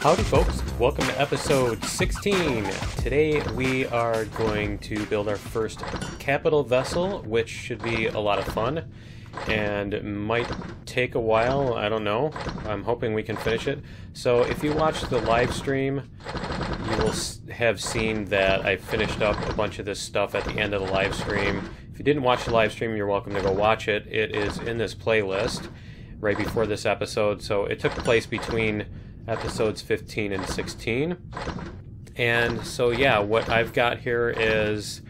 Howdy folks, welcome to episode 16. Today we are going to build our first capital vessel, which should be a lot of fun and might take a while, I don't know. I'm hoping we can finish it. So if you watch the live stream, you will have seen that I finished up a bunch of this stuff at the end of the live stream. If you didn't watch the live stream, you're welcome to go watch it. It is in this playlist right before this episode, so it took place between episodes 15 and 16. And so yeah, what I've got here is,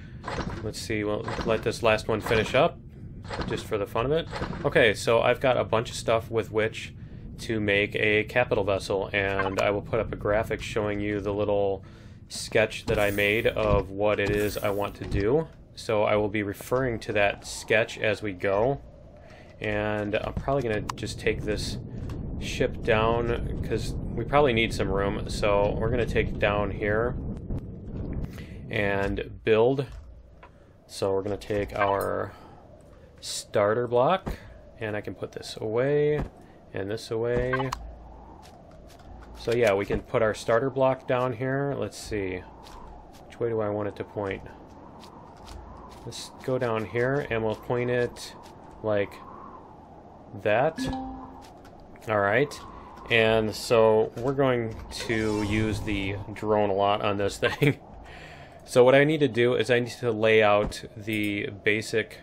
let's see, we'll let this last one finish up just for the fun of it. Okay, so I've got a bunch of stuff with which to make a capital vessel, and I will put up a graphic showing you the little sketch that I made of what it is I want to do. So I will be referring to that sketch as we go, and I'm probably going to just take this ship down because we probably need some room. So we're going to take it down here and build. So we're going to take our starter block, and I can put this away and this away. So yeah, we can put our starter block down here. Let's see, which way do I want it to point? Let's go down here and we'll point it like that. Alright, and so we're going to use the drone a lot on this thing. So what I need to do is I need to lay out the basic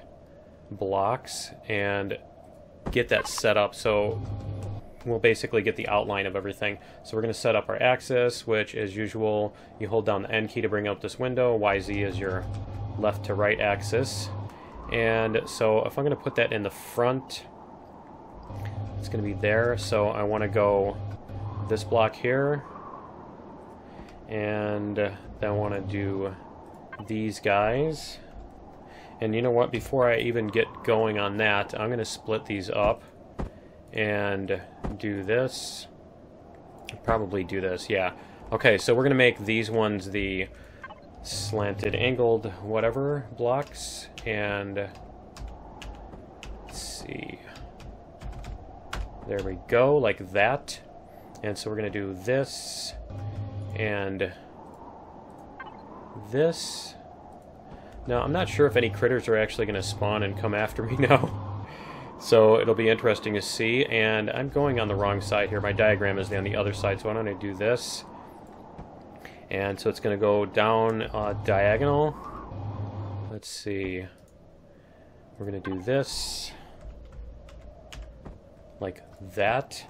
blocks and get that set up, so we'll basically get the outline of everything. So we're going to set up our axis, which as usual, you hold down the N key to bring up this window. YZ is your left to right axis. And so if I'm going to put that in the front, it's going to be there. So I want to go this block here, and then I want to do these guys. And you know what, before I even get going on that, I'm going to split these up and do this. Probably do this, yeah. Okay, so we're going to make these ones the slanted, angled, whatever blocks. And let's see. There we go, like that. And so we're going to do this and this. Now, I'm not sure if any critters are actually going to spawn and come after me now. So it'll be interesting to see. And I'm going on the wrong side here. My diagram is on the other side, so why don't I do this? And so it's going to go down diagonal. Let's see. We're going to do this like that.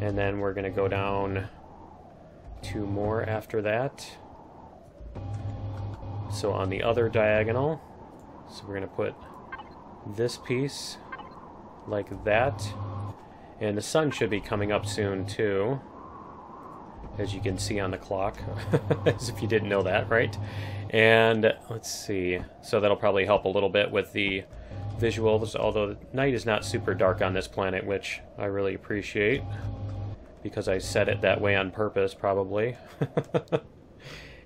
And then we're going to go down two more after that. So on the other diagonal, so we're going to put this piece like that. And the sun should be coming up soon too, as you can see on the clock, as if you didn't know that, right? And let's see, so that'll probably help a little bit with the visuals, although the night is not super dark on this planet, which I really appreciate, because I set it that way on purpose, probably.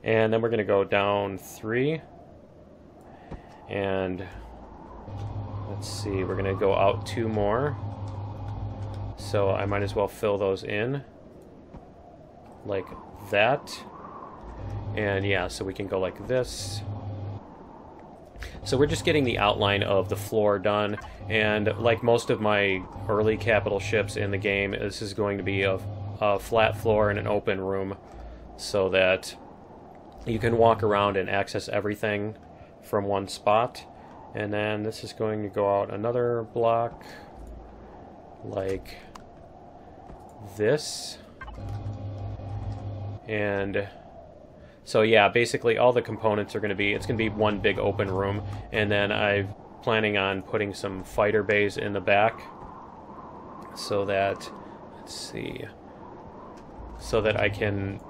And then we're going to go down 3. And let's see, we're going to go out 2 more. So I might as well fill those in like that. And yeah, so we can go like this. So we're just getting the outline of the floor done. And like most of my early capital ships in the game, this is going to be a flat floor and an open room, so that you can walk around and access everything from one spot. And then this is going to go out another block like this. And so yeah, basically all the components are going to be, it's going to be one big open room. And then I'm planning on putting some fighter bays in the back, so that, let's see, so that I can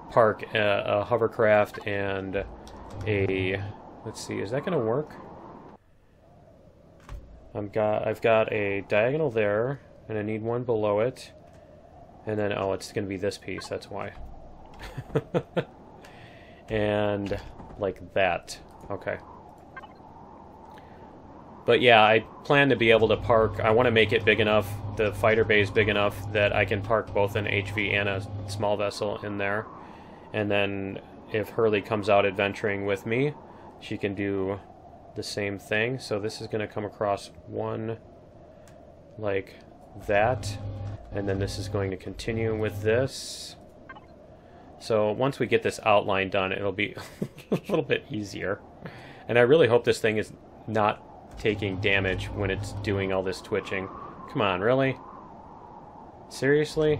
park a hovercraft and a, let's see, is that going to work? I've got a diagonal there, and I need one below it, and then, oh, it's going to be this piece, that's why. And like that. Okay. But yeah, I plan to be able to park. I want to make it big enough, the fighter bay is big enough that I can park both an HV and a small vessel in there. And then if Hurley comes out adventuring with me, she can do the same thing. So this is going to come across one like that. And then this is going to continue with this. So once we get this outline done, it'll be a little bit easier. And I really hope this thing is not taking damage when it's doing all this twitching. Come on, really? Seriously?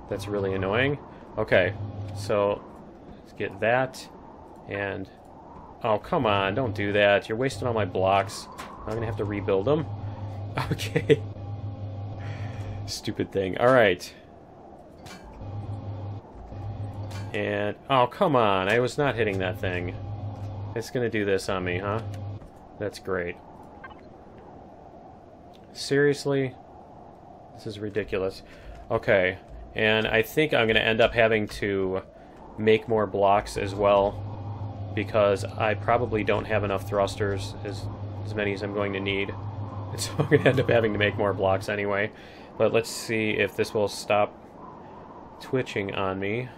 That's really annoying. Okay, so let's get that. And... oh, come on, don't do that. You're wasting all my blocks. I'm gonna have to rebuild them. Okay. Stupid thing. Alright. And... oh, come on. I was not hitting that thing. It's gonna do this on me, huh? That's great. Seriously? This is ridiculous. Okay. And I think I'm gonna end up having to make more blocks as well, because I probably don't have enough thrusters, as many as I'm going to need. And so I'm gonna end up having to make more blocks anyway. But let's see if this will stop twitching on me.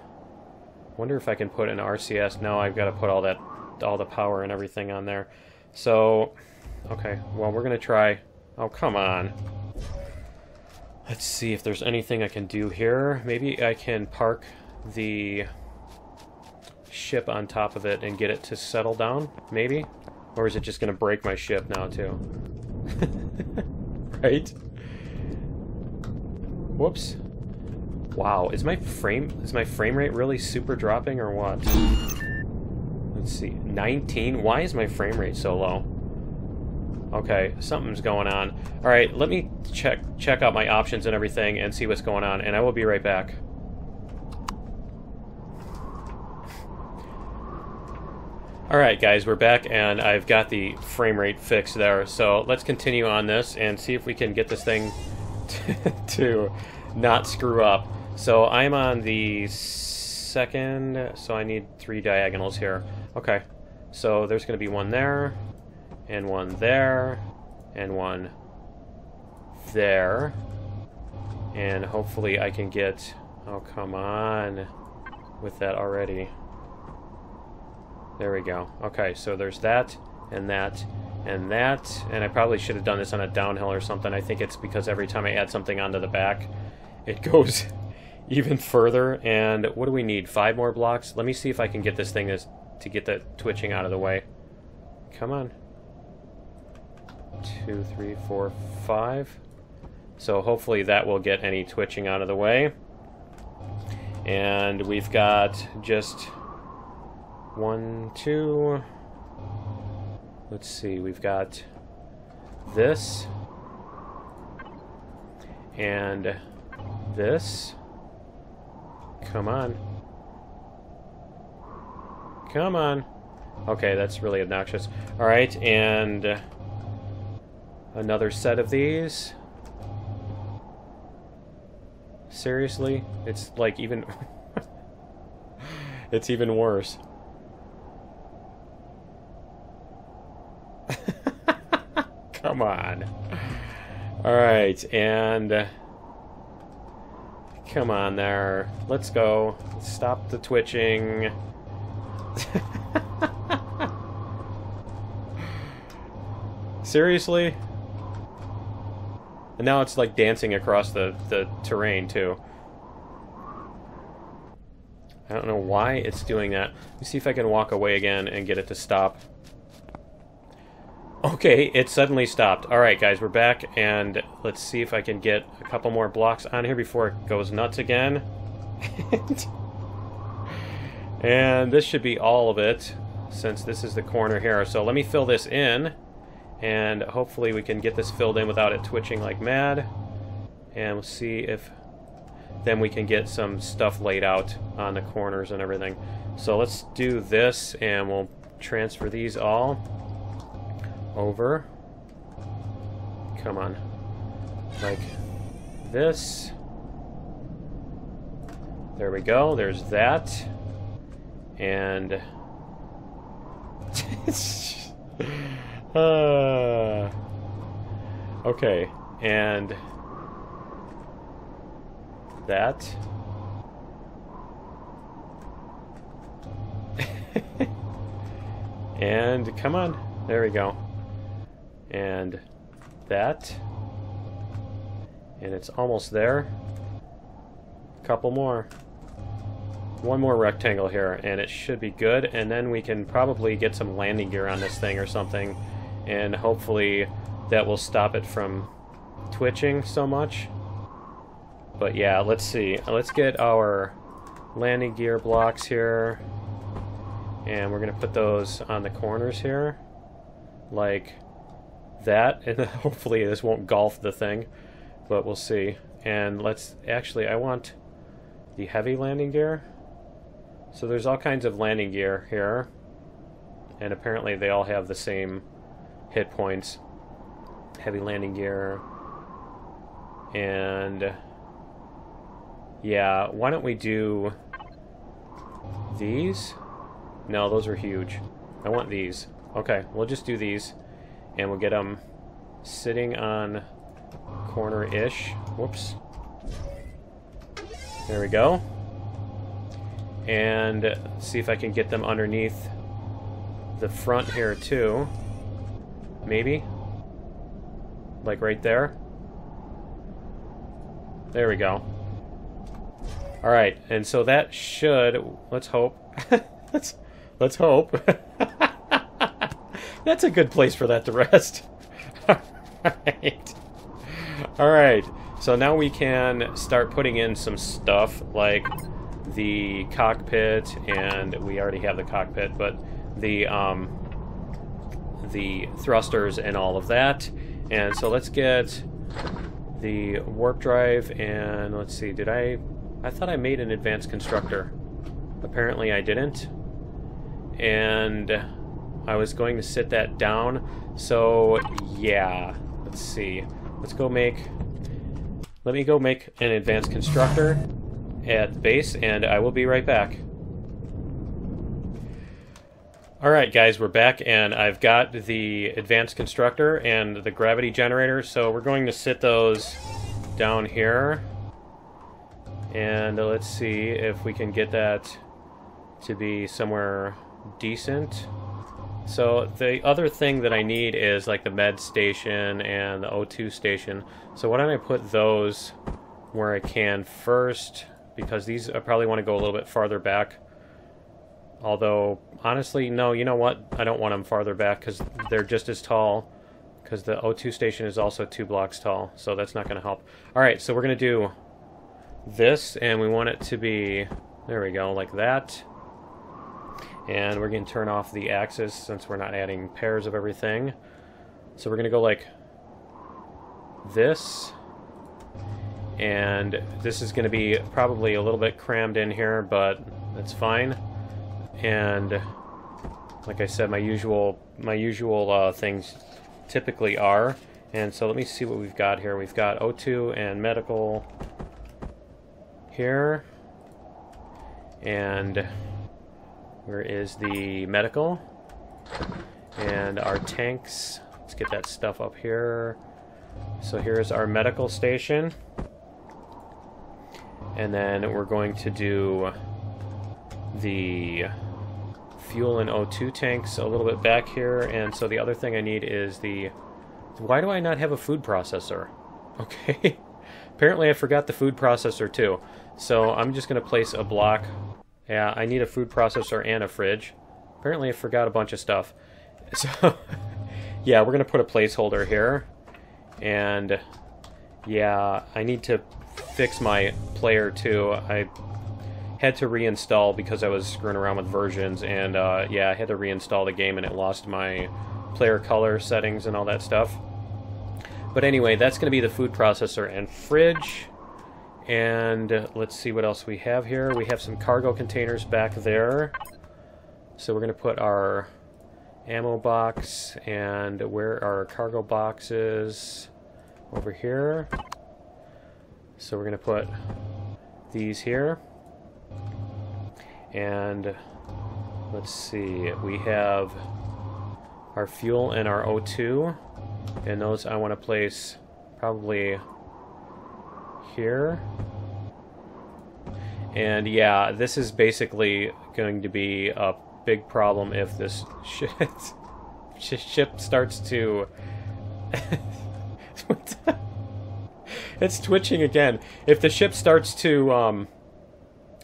Wonder if I can put an RCS. No, I've got to put all the power and everything on there. So, okay, well, we're gonna try. Oh, come on. Let's see if there's anything I can do here. Maybe I can park the ship on top of it and get it to settle down, maybe? Or is it just gonna break my ship now, too? Right? Whoops. Wow, is my frame rate really super dropping or what? Let's see, 19? Why is my frame rate so low? Okay, something's going on. Alright, let me check out my options and everything and see what's going on, and I will be right back. Alright guys, we're back and I've got the frame rate fixed there. So let's continue on this and see if we can get this thing to not screw up. So I'm on the second, so I need 3 diagonals here. Okay, so there's going to be one there, and one there, and one there. And hopefully I can get, oh come on, with that already. There we go. Okay, so there's that, and that, and that. And I probably should have done this on a downhill or something. I think it's because every time I add something onto the back, it goes even further. And what do we need? 5 more blocks? Let me see if I can get this thing to get the twitching out of the way. Come on. 2, 3, 4, 5. So hopefully that will get any twitching out of the way. And we've got just 1, 2. Let's see, we've got this and this. Come on. Come on. Okay, that's really obnoxious. Alright, and another set of these. Seriously? It's like even... it's even worse. Come on. Alright, and... come on there. Let's go. Stop the twitching. Seriously? And now it's like dancing across the terrain, too. I don't know why it's doing that. Let me see if I can walk away again and get it to stop. Okay, it suddenly stopped. Alright guys, we're back, and let's see if I can get a couple more blocks on here before it goes nuts again. And this should be all of it, since this is the corner here. So let me fill this in, and hopefully we can get this filled in without it twitching like mad. And we'll see if then we can get some stuff laid out on the corners and everything. So let's do this, and we'll transfer these all over. Come on. Like this. There we go. There's that. And Okay, and that. And come on, there we go. And that. And it's almost there. Couple more. One more rectangle here, and it should be good. And then we can probably get some landing gear on this thing or something, and hopefully that will stop it from twitching so much. But yeah, let's see. Let's get our landing gear blocks here, and we're gonna put those on the corners here, like that. And hopefully this won't golf the thing, but we'll see. And let's actually, I want the heavy landing gear. So there's all kinds of landing gear here, and apparently they all have the same hit points. Heavy landing gear. And yeah, why don't we do these? No, those are huge. I want these. Okay, we'll just do these, and we'll get them sitting on corner-ish. Whoops. There we go. And see if I can get them underneath the front here too. Maybe. Like right there. There we go. Alright, and so that should, let's hope. let's hope. That's a good place for that to rest. Alright. Alright, so now we can start putting in some stuff like the cockpit, and we already have the cockpit, but the thrusters and all of that. And so let's get the warp drive, and let's see, I thought I made an advanced constructor. Apparently I didn't. And I was going to sit that down. So yeah, let's see. Let me go make an advanced constructor at the base, and I will be right back. Alright guys, we're back, and I've got the advanced constructor and the gravity generator, so we're going to sit those down here. And let's see if we can get that to be somewhere decent. So the other thing that I need is like the med station and the O2 station. So why don't I put those where I can first, because these I probably want to go a little bit farther back. Although, honestly, no, you know what? I don't want them farther back because they're just as tall, because the O2 station is also 2 blocks tall, so that's not going to help. Alright, so we're going to do this, and we want it to be, there we go, like that. And we're going to turn off the axis since we're not adding pairs of everything. So we're going to go like this. And this is going to be probably a little bit crammed in here, but that's fine. And like I said, my usual things typically are. And so let me see what we've got here. We've got O2 and medical here. And where is the medical? And our tanks. Let's get that stuff up here. So here's our medical station. And then we're going to do the fuel and O2 tanks a little bit back here. And so the other thing I need is the... Why do I not have a food processor? Okay. Apparently I forgot the food processor too. So I'm just going to place a block. Yeah, I need a food processor and a fridge. Apparently I forgot a bunch of stuff. So, yeah, we're going to put a placeholder here. And, yeah, I need to fix my player too. I had to reinstall because I was screwing around with versions. And, yeah, I had to reinstall the game and it lost my player color settings and all that stuff. But anyway, that's going to be the food processor and fridge. And let's see what else we have here. We have some cargo containers back there. So we're going to put our ammo box, and where are our cargo boxes? Over here. So we're going to put these here. And let's see, we have our fuel and our O2. And those I want to place probably here. And yeah, this is basically going to be a big problem if this ship starts to... It's twitching again. If the ship starts to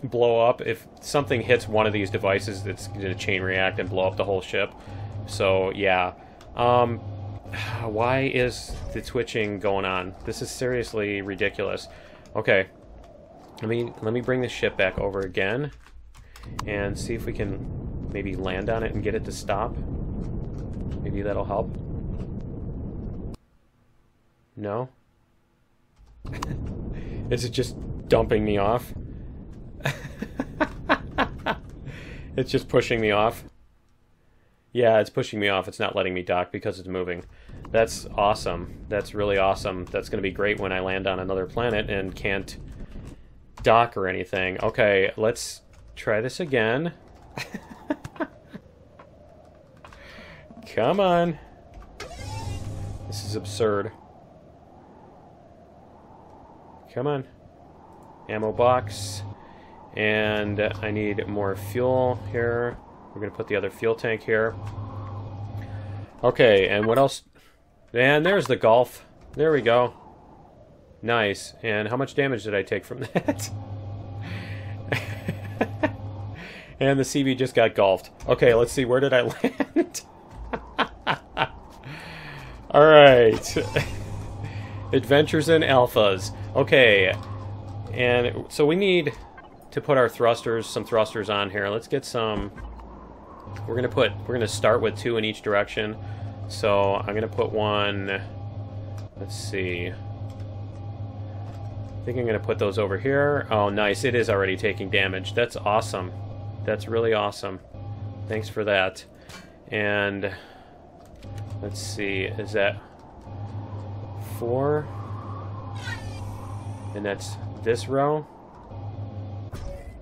blow up, if something hits one of these devices, it's going to chain react and blow up the whole ship. So yeah. Why is the twitching going on? This is seriously ridiculous. Okay. Let me bring the ship back over again and see if we can maybe land on it and get it to stop. Maybe that'll help. No? Is it just dumping me off? It's just pushing me off. Yeah, it's pushing me off. It's not letting me dock because it's moving. That's awesome. That's really awesome. That's going to be great when I land on another planet and can't dock or anything. Okay, let's try this again. Come on. This is absurd. Come on. Ammo box. And I need more fuel here. We're going to put the other fuel tank here. Okay, and what else? And there's the Gulf. There we go. Nice. And how much damage did I take from that? And the CV just got gulfed. Okay, let's see. Where did I land? Alright. Adventures in Alphas. Okay. And so we need to put our thrusters, some thrusters on here. Let's get some... We're gonna start with 2 in each direction. So I'm gonna put one... Let's see. I think I'm gonna put those over here. Oh, nice. It is already taking damage. That's awesome. That's really awesome. Thanks for that. And let's see, is that 4? And that's this row?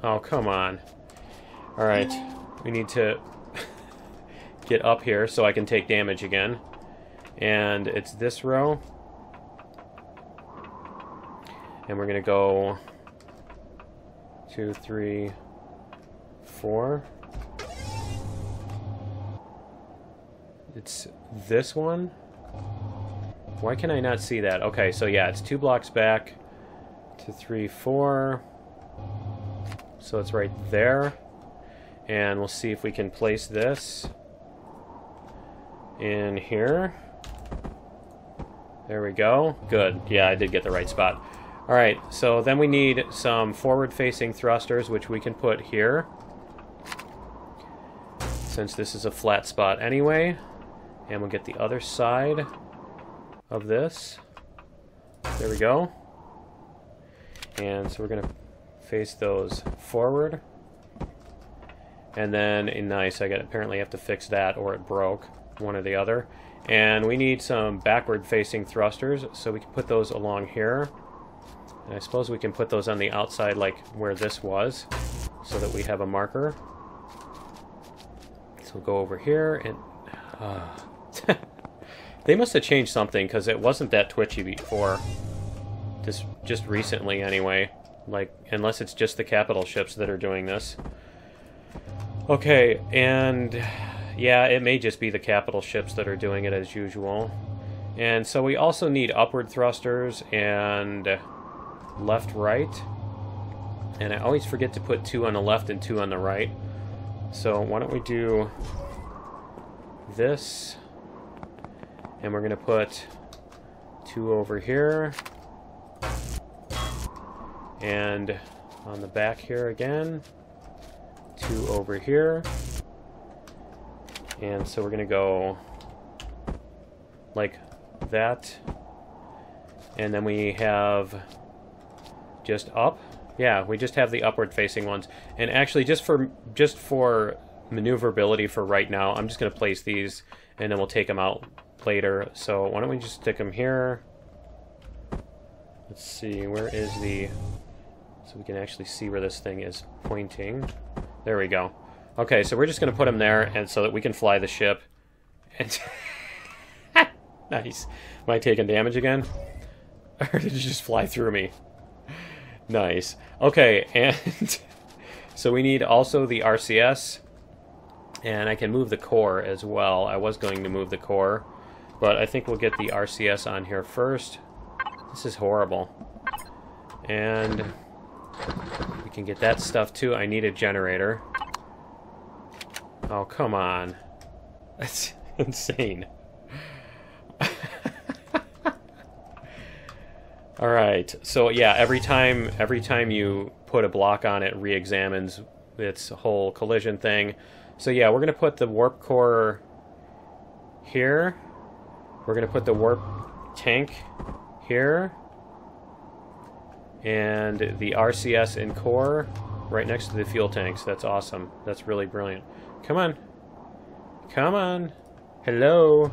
Oh, come on. Alright, we need to get up here so I can take damage again. And it's this row. And we're gonna go 2, 3, 4. It's this one? Why can I not see that? Okay, so yeah, it's 2 blocks back. 2, 3, 4. So it's right there. And we'll see if we can place this in here. There we go. Good. Yeah, I did get the right spot. Alright, so then we need some forward-facing thrusters, which we can put here, since this is a flat spot anyway. And we'll get the other side of this. There we go. And so we're going to face those forward. And then, nice, apparently have to fix that or it broke, one or the other. And we need some backward-facing thrusters, so we can put those along here. And I suppose we can put those on the outside like where this was, so that we have a marker. So we'll go over here and... They must have changed something, because it wasn't that twitchy before. Just recently, anyway. Like, unless it's just the capital ships that are doing this. Okay, and... yeah, it may just be the capital ships that are doing it as usual. And so we also need upward thrusters and left, right. And I always forget to put 2 on the left and 2 on the right. So why don't we do this, and we're going to put 2 over here, and on the back here again, 2 over here. And so we're going to go like that. And then we have just up. Yeah, we just have the upward facing ones. And actually, just for maneuverability for right now, I'm just going to place these and then we'll take them out later. So why don't we just stick them here? Let's see, where is the... so we can actually see where this thing is pointing. There we go. Okay, so we're just going to put them there and so that we can fly the ship And nice. Am I taking damage again? Or did you just fly through me? Nice. Okay, and so we need also the RCS, and I can move the core as well. I was going to move the core, but I think we'll get the RCS on here first. This is horrible. And we can get that stuff too. I need a generator. Oh, come on. That's insane. Alright, so yeah, every time you put a block on it, re-examines its whole collision thing. So yeah, we're going to put the warp core here. We're going to put the warp tank here. And the RCS and core right next to the fuel tanks. That's awesome. That's really brilliant. Come on. Come on. Hello.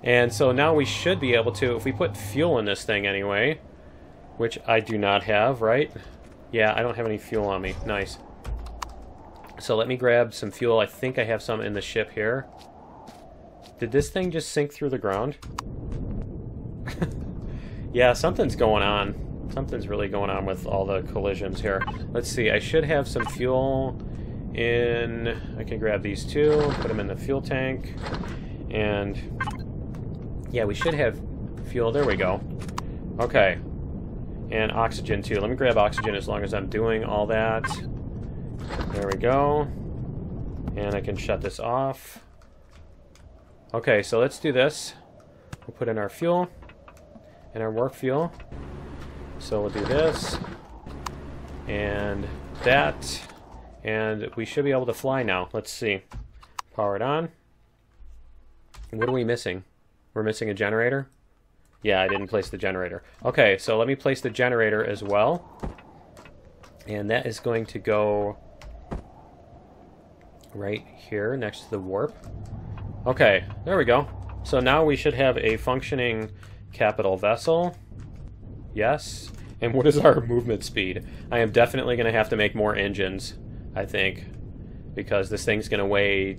And so now we should be able to, if we put fuel in this thing anyway, which I do not have, right? Yeah, I don't have any fuel on me. Nice. So let me grab some fuel. I think I have some in the ship here. Did this thing just sink through the ground? Yeah, something's going on. Something's really going on with all the collisions here. Let's see, I should have some fuel in... I can grab these two, put them in the fuel tank, and... yeah, we should have fuel. There we go. Okay. And oxygen, too. Let me grab oxygen as long as I'm doing all that. There we go. And I can shut this off. Okay, so let's do this. We'll put in our fuel. And our warp fuel. So we'll do this. And that. And we should be able to fly now. Let's see. Power it on. What are we missing? We're missing a generator? Yeah, I didn't place the generator. Okay, so let me place the generator as well. And that is going to go right here next to the warp. Okay, there we go. So now we should have a functioning capital vessel. Yes. And what is our movement speed? I am definitely going to have to make more engines, I think, because this thing's going to weigh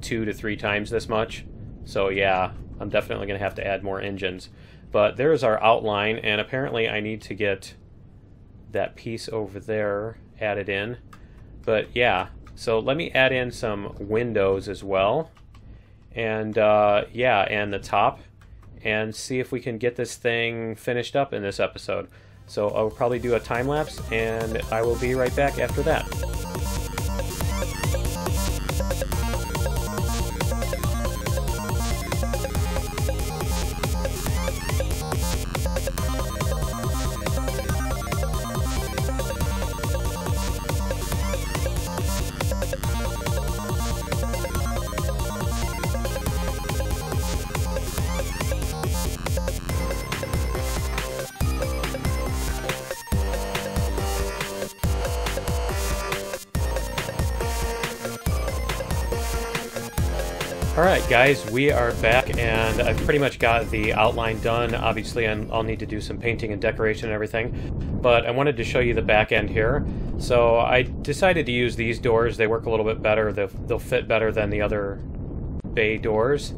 2 to 3 times this much. So yeah, I'm definitely going to have to add more engines. But there's our outline, and apparently I need to get that piece over there added in. But yeah, so let me add in some windows as well. And yeah, and the top, and see if we can get this thing finished up in this episode. So I'll probably do a time lapse, and I will be right back after that. Alright guys, we are back, and I've pretty much got the outline done. Obviously I'll need to do some painting and decoration and everything, but I wanted to show you the back end here. So I decided to use these doors. They work a little bit better. They'll fit better than the other bay doors.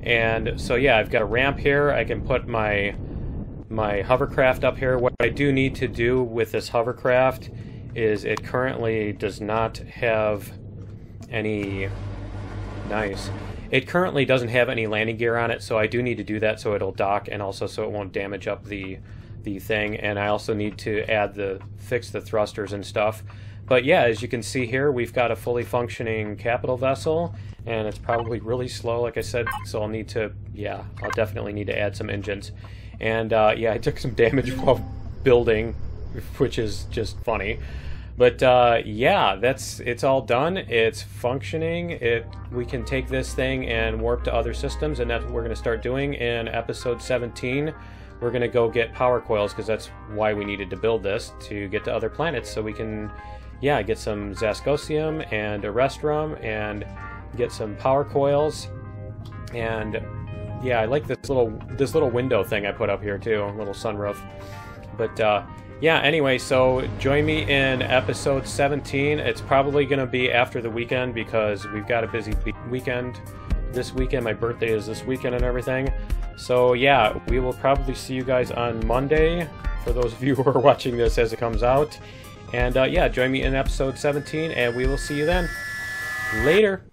And so yeah, I've got a ramp here. I can put my hovercraft up here. What I do need to do with this hovercraft is it currently does not have any... Nice. It currently doesn't have any landing gear on it, so I do need to do that so it'll dock, and also so it won't damage up the thing. And I also need to fix the thrusters and stuff. But yeah, as you can see here, we've got a fully functioning capital vessel, and it's probably really slow, like I said. So I'll definitely need to add some engines. And yeah, I took some damage while building, which is just funny. But yeah, it's all done. It's functioning. We can take this thing and warp to other systems, and that's what we're going to start doing in episode 17. We're going to go get power coils, because that's why we needed to build this, to get to other planets, so we can, yeah, get some Zascosium and Erestrum and get some power coils. And yeah, I like this little window thing I put up here too, a little sunroof. But yeah, anyway, so join me in episode 17. It's probably going to be after the weekend, because we've got a busy weekend this weekend. My birthday is this weekend and everything. So yeah, we will probably see you guys on Monday, for those of you who are watching this as it comes out. And yeah, join me in episode 17, and we will see you then. Later!